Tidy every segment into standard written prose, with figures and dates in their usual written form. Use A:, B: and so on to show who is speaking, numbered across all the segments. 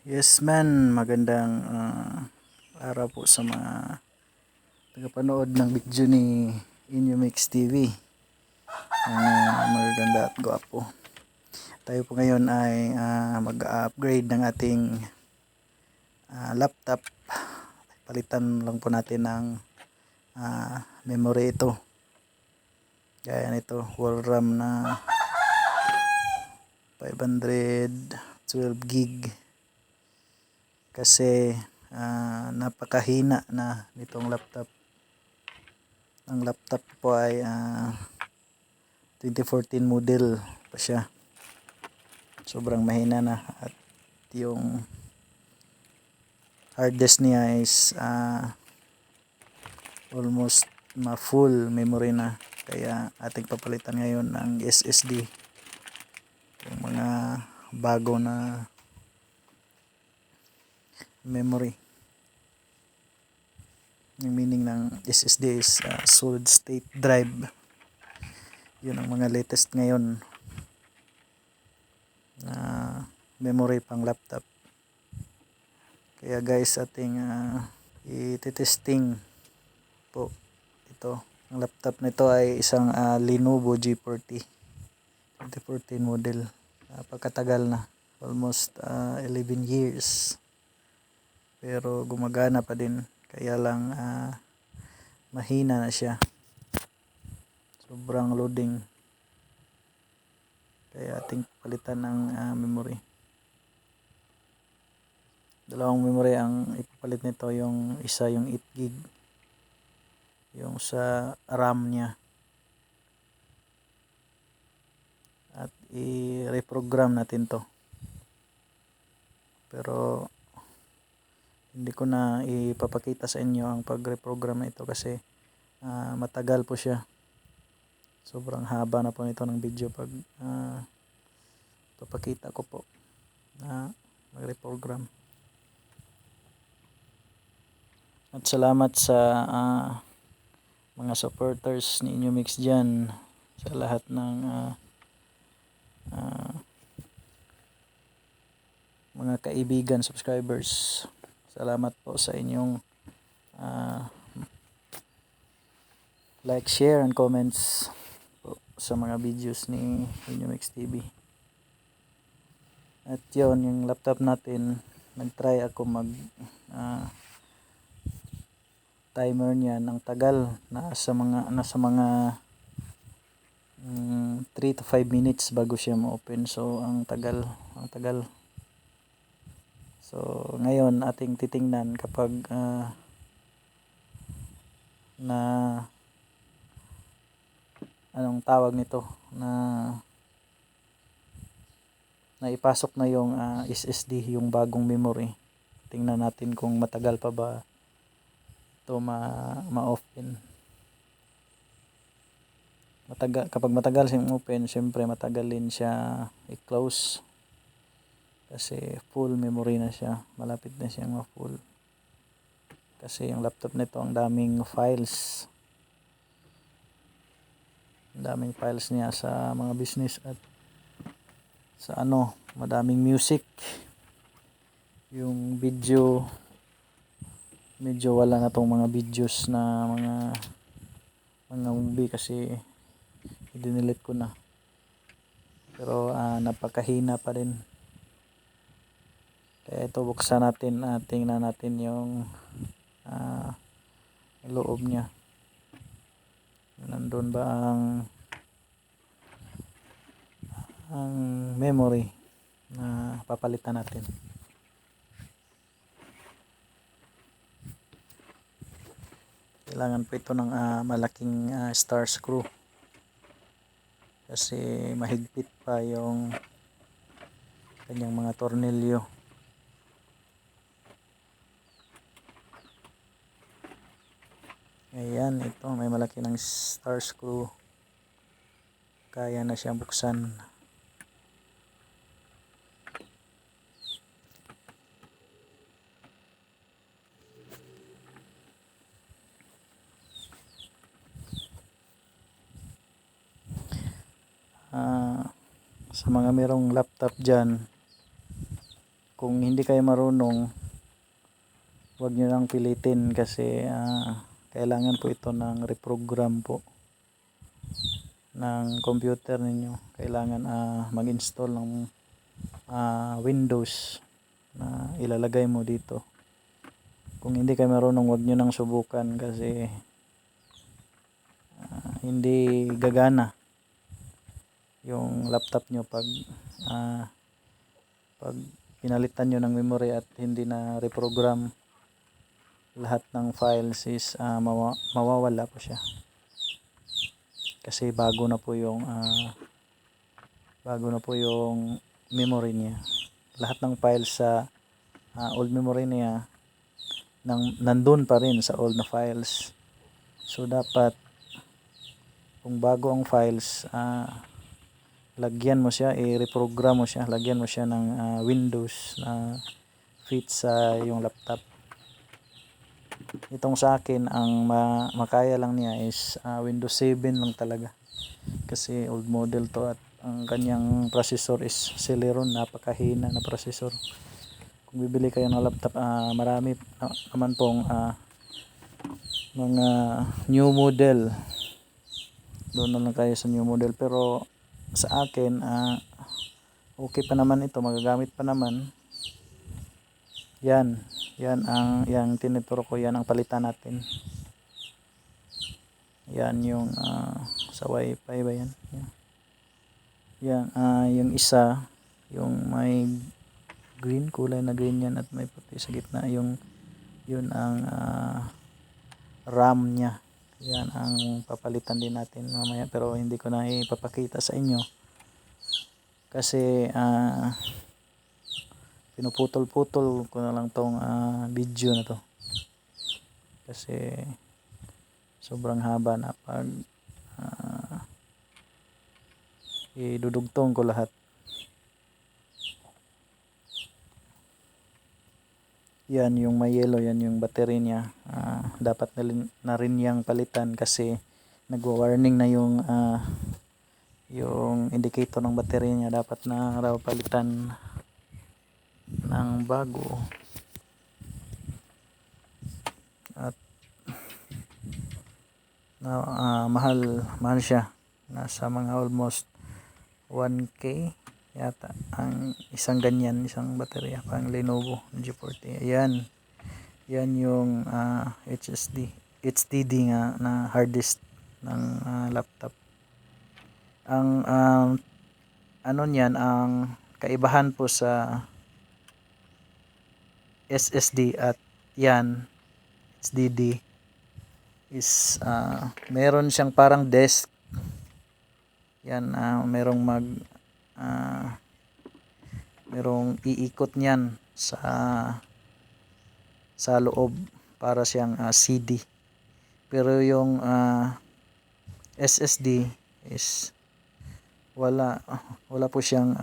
A: Yes man, magandang araw po sa mga tagapanood ng video ni Inumix TV. Maganda at gwapo. Tayo po ngayon ay mag-upgrade ng ating laptop. Palitan lang po natin ng memory ito. Gaya nito, full RAM na 512 gig. Kasi napakahina na nitong laptop. Ang laptop po ay 2014 model pa siya. Sobrang mahina na at yung hard disk niya is almost full memory na. Kaya ating papalitan ngayon ng SSD. Yung mga bago na memory. Yung meaning ng SSD is solid state drive. Yun ang mga latest ngayon na memory pang laptop. Kaya guys, ating i-testing po ito. Ang laptop nito ay isang Lenovo G40 2014 model. Pagkatagal na, almost 11 years, pero gumagana pa din. Kaya lang mahina na siya, sobrang loading. Kaya ating palitan ng memory. Dalawang memory ang ipapalit nito. Yung isa yung 8 gig, yung sa RAM niya, at i-reprogram natin to. Pero hindi ko na ipapakita sa inyo ang pag-reprogram na ito kasi matagal po siya. Sobrang haba na po nito ng video pag papakita ko po na mag-reprogram. At salamat sa mga supporters ni Inumix dyan, sa lahat ng mga kaibigan, subscribers. Salamat po sa inyong like, share, and comments po sa mga videos ni Inumix TV. At yun, yung laptop natin, nag-try ako mag timer niya ng tagal. Nasa mga 3 to 5 minutes bago siya ma-open. So ang tagal. So ngayon ating titingnan kapag na anong tawag nito, na ipasok na yung SSD, yung bagong memory. Tingnan natin kung matagal pa ba ito ma-open. Kapag matagal siyang open, syempre matagal din siya i-close kasi full memory na siya. Malapit na siyang ma-full kasi yung laptop nito, ang daming files. Ang daming files niya sa mga business at sa madaming music. Yung video, medyo wala na tong mga videos na mga movie kasi i-delete ko na. Pero napakahina pa rin. Kaya ito, buksan natin, tingnan natin yung loob niya. Nandun ba ang memory na papalitan natin. Kailangan po ito ng malaking star screw kasi mahigpit pa yung kanyang mga tornilyo. Ayan, ito may malaki ng star screw. Kaya na siyang buksan. Sa mga merong laptop dyan, kung hindi kayo marunong, huwag nyo lang pilitin kasi kailangan po ito ng reprogram po ng computer ninyo. Kailangan mag-install ng Windows na ilalagay mo dito. Kung hindi kayo marunong, huwag nyo nang subukan kasi hindi gagana yung laptop nyo pag pinalitan nyo ng memory at hindi na reprogram. Lahat ng files is mawawala po siya kasi bago na po yung memory niya. Lahat ng files sa old memory niya nandun pa rin sa old na files. So dapat kung bago ang files, lagyan mo siya, i-reprogram mo siya, lagyan mo siya ng Windows na fit sa yung laptop. Itong sa akin, ang makaya lang niya is Windows 7 lang talaga kasi old model to at ang kanyang processor is Celeron, napakahina na processor. Kung bibili kayo ng laptop, marami naman pong mga new model, doon na lang kayo sa new model. Pero sa akin, okay pa naman ito, magagamit pa naman. Yan ang yang tinuturo ko, yan ang palitan natin. Yan yung sa wifi ba yan? Yan, yung isa, yung may green, kulay na green yan at may puti sa gitna, yun ang RAM nya. Yan ang papalitan din natin mamaya, pero hindi ko na ipapakita sa inyo kasi pinuputol-putol ko na lang tong video na to kasi sobrang haba na pag idudugtong ko lahat. Yan yung may yellow, yan yung battery niya. Dapat na rin yang palitan kasi nagwa-warning na yung indicator ng battery niya. Dapat na raw palitan ng bago. At mahal siya. Nasa mga almost 1K yata ang isang ganyan, isang baterya pang Lenovo G40. Yan yung HDD nga na hard disk ng laptop. Ang ano niyan, ang kaibahan po sa SSD at yan HDD is meron siyang parang disk. Yan, merong merong iikot niyan sa loob para siyang CD. Pero yung SSD is wala po siyang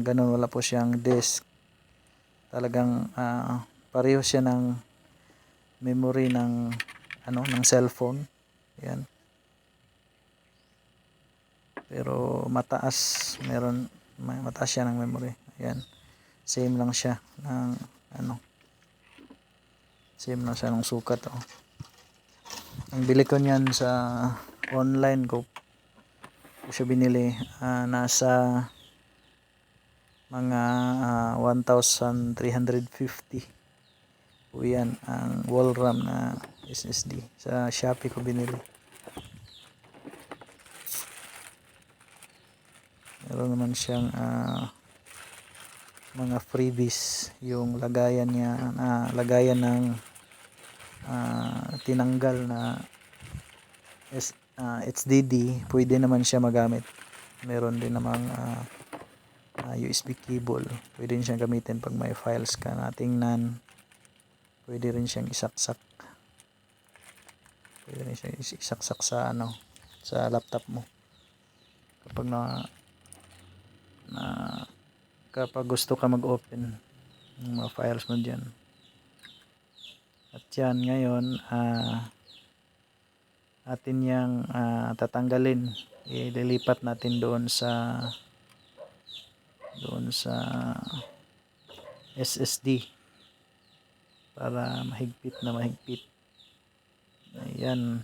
A: ganun, wala po siyang disk. Talagang pareho siya ng memory ng ng cellphone. Yan. Pero mataas siya ng memory. Ayan. Same lang siya ng same lang siya ng sukat. Ang bili ko niyan sa online ko siya binili, nasa mga 1,350 po yan ang wall RAM na SSD. Sa Shopee ko binili. Meron naman siyang mga freebies, yung lagayan niya, lagayan ng tinanggal na HDD, pwede naman siya magamit. Meron din namang USB cable, pwede rin siyang gamitin pag may files ka na tingnan. Pwede rin siyang isaksak, sa sa laptop mo kapag gusto ka mag-open ng mga files mo dyan. At yan, ngayon atin yang tatanggalin, ililipat natin doon sa SSD para mahigpit na mahigpit. Ayan,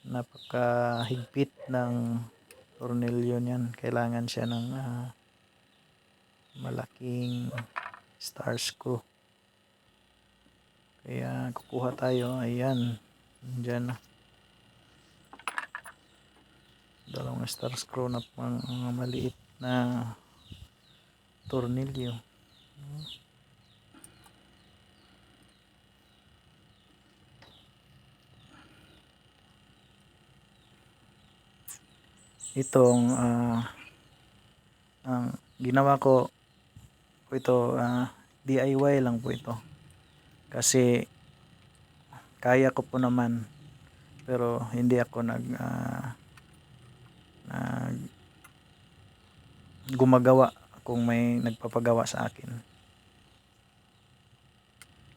A: napakahigpit ng tornilyo niyan. Kailangan siya ng malaking star screw. Kaya kukuha tayo. Ayan, dyan na. Dalawang star screw na pang maliit na tornilyo. Itong ang ginawa ko po ito, DIY lang po ito. Kasi kaya ko po naman, pero hindi ako nag gumagawa kung may nagpapagawa sa akin.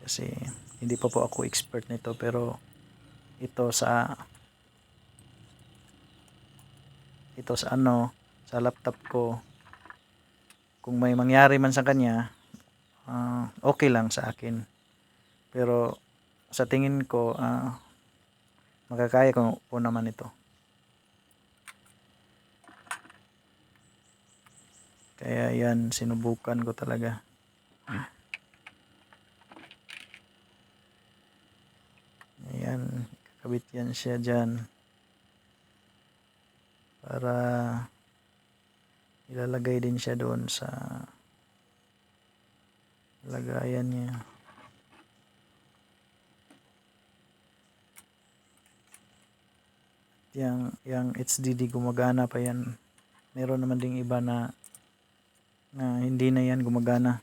A: Kasi hindi pa po ako expert nito, pero ito sa sa laptop ko, kung may mangyari man sa kanya, okay lang sa akin. Pero sa tingin ko, makakaya ko po naman ito. Kaya yan, sinubukan ko talaga. Ayan, kakabit yan siya dyan. Para ilalagay din siya doon sa lagayan niya. Yang HDD gumagana pa yan. Meron naman ding iba na hindi na yan gumagana.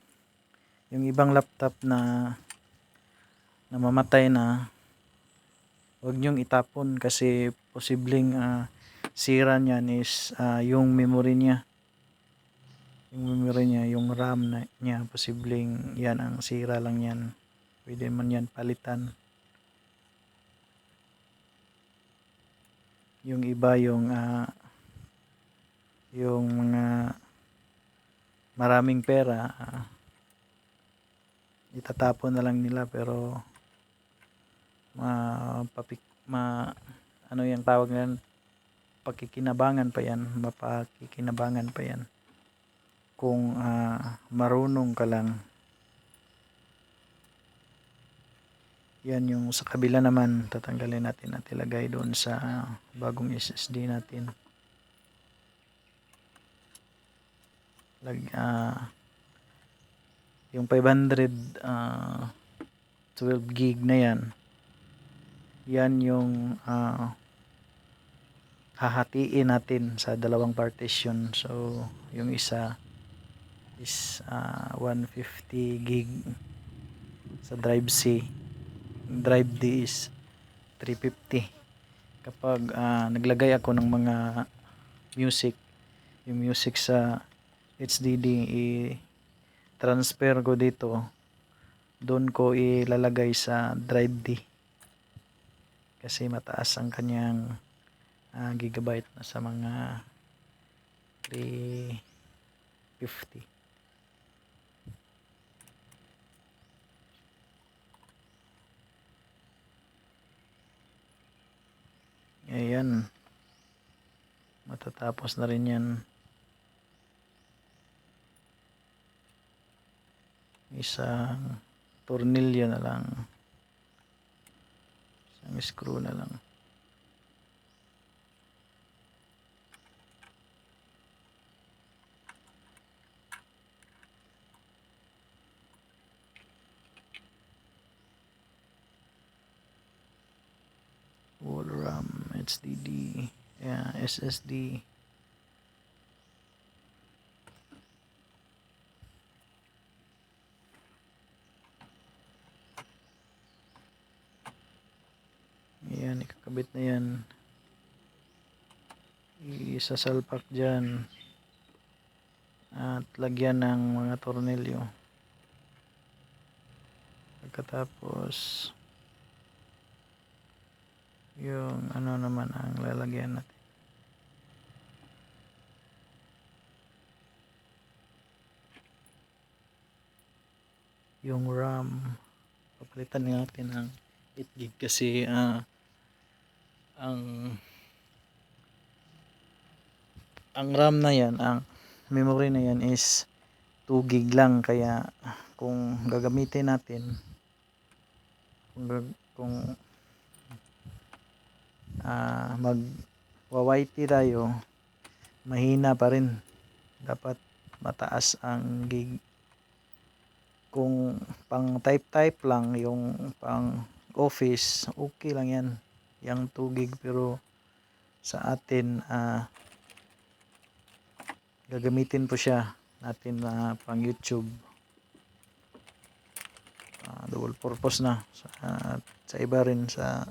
A: Yung ibang laptop na namamatay na, huwag nyong itapon kasi posibleng sira niyan is yung memory niya. Yung memory niya, yung RAM niya, posibleng yan ang sira lang yan. Pwede man yan palitan. Yung iba yung mga maraming pera, itatapon na lang nila, pero ano yung tawag nila, mapakikinabangan pa yan kung marunong ka lang. Yan yung sa kabila naman, tatanggalin natin at ilagay doon sa bagong SSD natin. Yung 512 gig na yan yung hahatiin natin sa dalawang partition. So yung isa is 150 gig sa drive C, drive D is 350. Kapag naglagay ako ng mga yung music sa HDD, i-transfer ko dito, doon ko ilalagay sa drive D kasi mataas ang kanyang gigabyte, na sa mga 350. Ayan, matatapos na rin yan. Isang tornilyo na lang, isang screw na lang. Wall RAM, HDD, SSD. Ayan, ikakabit na yan. Isasalpak dyan at lagyan ng mga tornilyo. Pagkatapos yung naman ang lalagyan natin. yung RAM. Papalitan natin ng 8 GB kasi ang RAM na yan, ang memory na yan is 2 GB lang, kaya kung gagamitin natin, kung mag YT tayo, mahina pa rin, dapat mataas ang gig. Kung pang type lang, yung pang office, okay lang yan, yung 2 GB. Pero sa atin, gagamitin po siya natin pang YouTube, double purpose na sa iba rin, sa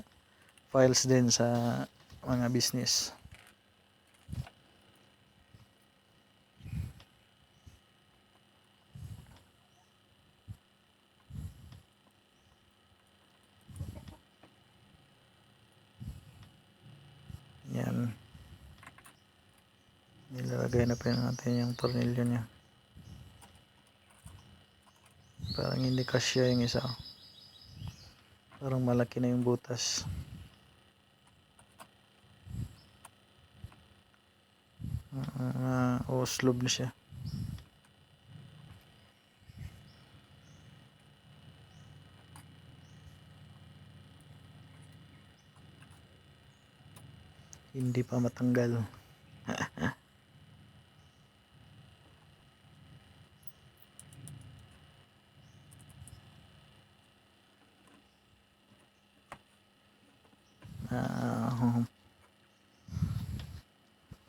A: files din sa mga business. Yan, nilalagay na pa natin yung tornilyo niya. Parang hindi kasya yung isa, parang malaki na yung butas. Slob na siya. Hindi pa matanggal.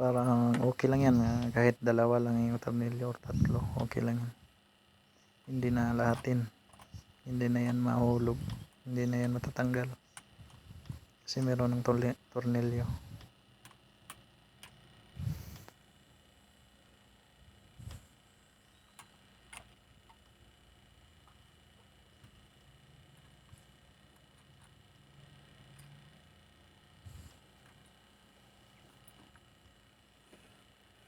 A: Parang okay lang yan, kahit dalawa lang yung tornilyo or tatlo, okay lang yan. Hindi na lahatin, hindi na yan mahulog, hindi na yan matatanggal kasi meron ng tornilyo.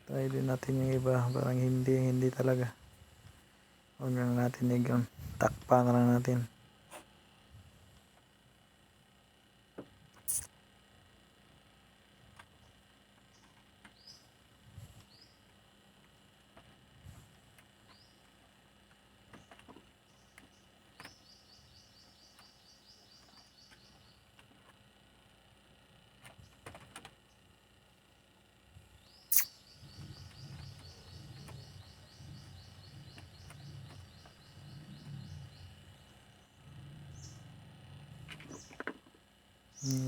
A: Try din natin yung iba, parang hindi talaga. Huwag lang natin yung takpan na lang natin.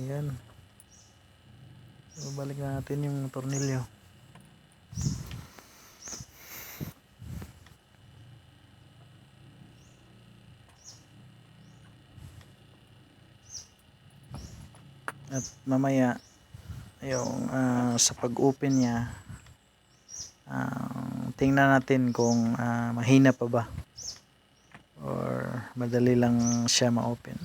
A: Yan, so, balik na natin yung tornilyo. At mamaya yung sa pag-open niya, tingnan natin kung mahina pa ba or madali lang siya ma-open.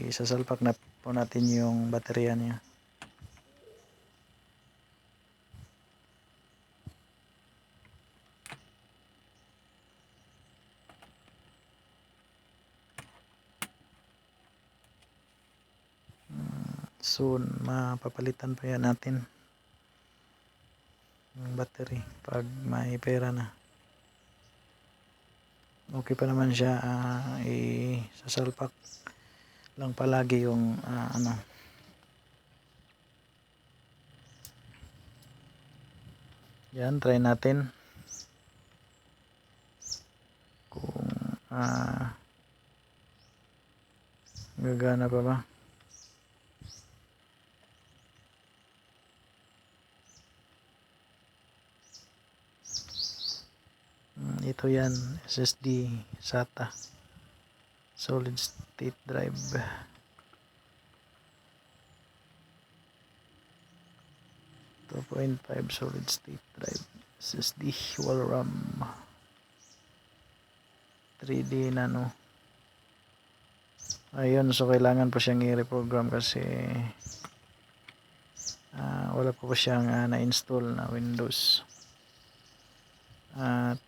A: Isasalpak na po natin yung baterya niya. Soon mapapalitan pa yan natin yung battery pag may pera na. Okay pa naman siya, isasalpak lang palagi yung yan, try natin kung gagana pa ba. Ito yan, SSD SATA solid state drive, 2.5 solid state drive SSD, wall RAM, 3D nano. Ayun, so kailangan pa siyang i-reprogram kasi wala pa siyang na-install na Windows. At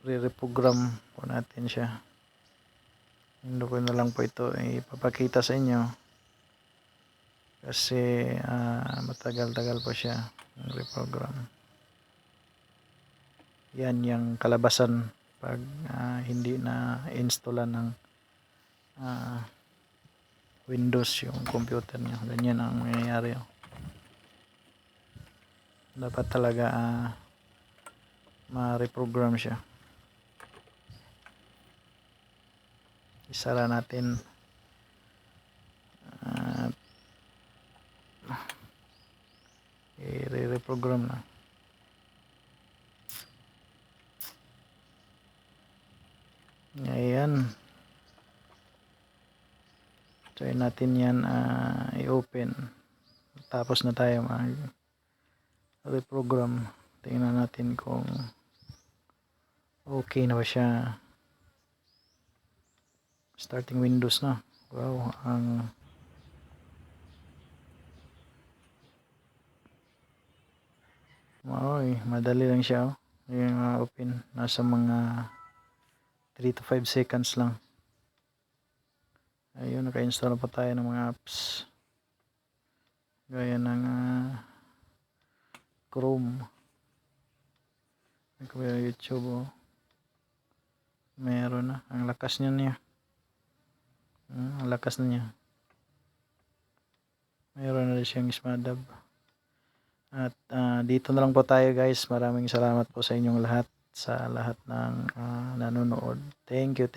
A: re-reprogram po natin siya. Hindi ko na lang po ito ipapakita sa inyo kasi matagal-tagal po siya yung reprogram. Yan yung kalabasan pag hindi na installan ng Windows yung computer niyo. Ganyan ang mangyayari. Dapat talaga ma-reprogram siya. Isara natin i-reprogram na. Ayan. Try natin yan i-open. Tapos na tayo reprogram. Tingnan natin kung okay na ba siya. Starting Windows na. Wow, madali lang siya. Yung open, nasa mga 3 to 5 seconds lang. Ayun, naka-install pa tayo ng mga apps. Gaya ng Chrome. YouTube. Meron na. Ang lakas niya. Ang lakas na niya. Meron na rin siyang SMADAB. At dito na lang po tayo guys. Maraming salamat po sa inyong lahat. Sa lahat ng nanonood. Thank you.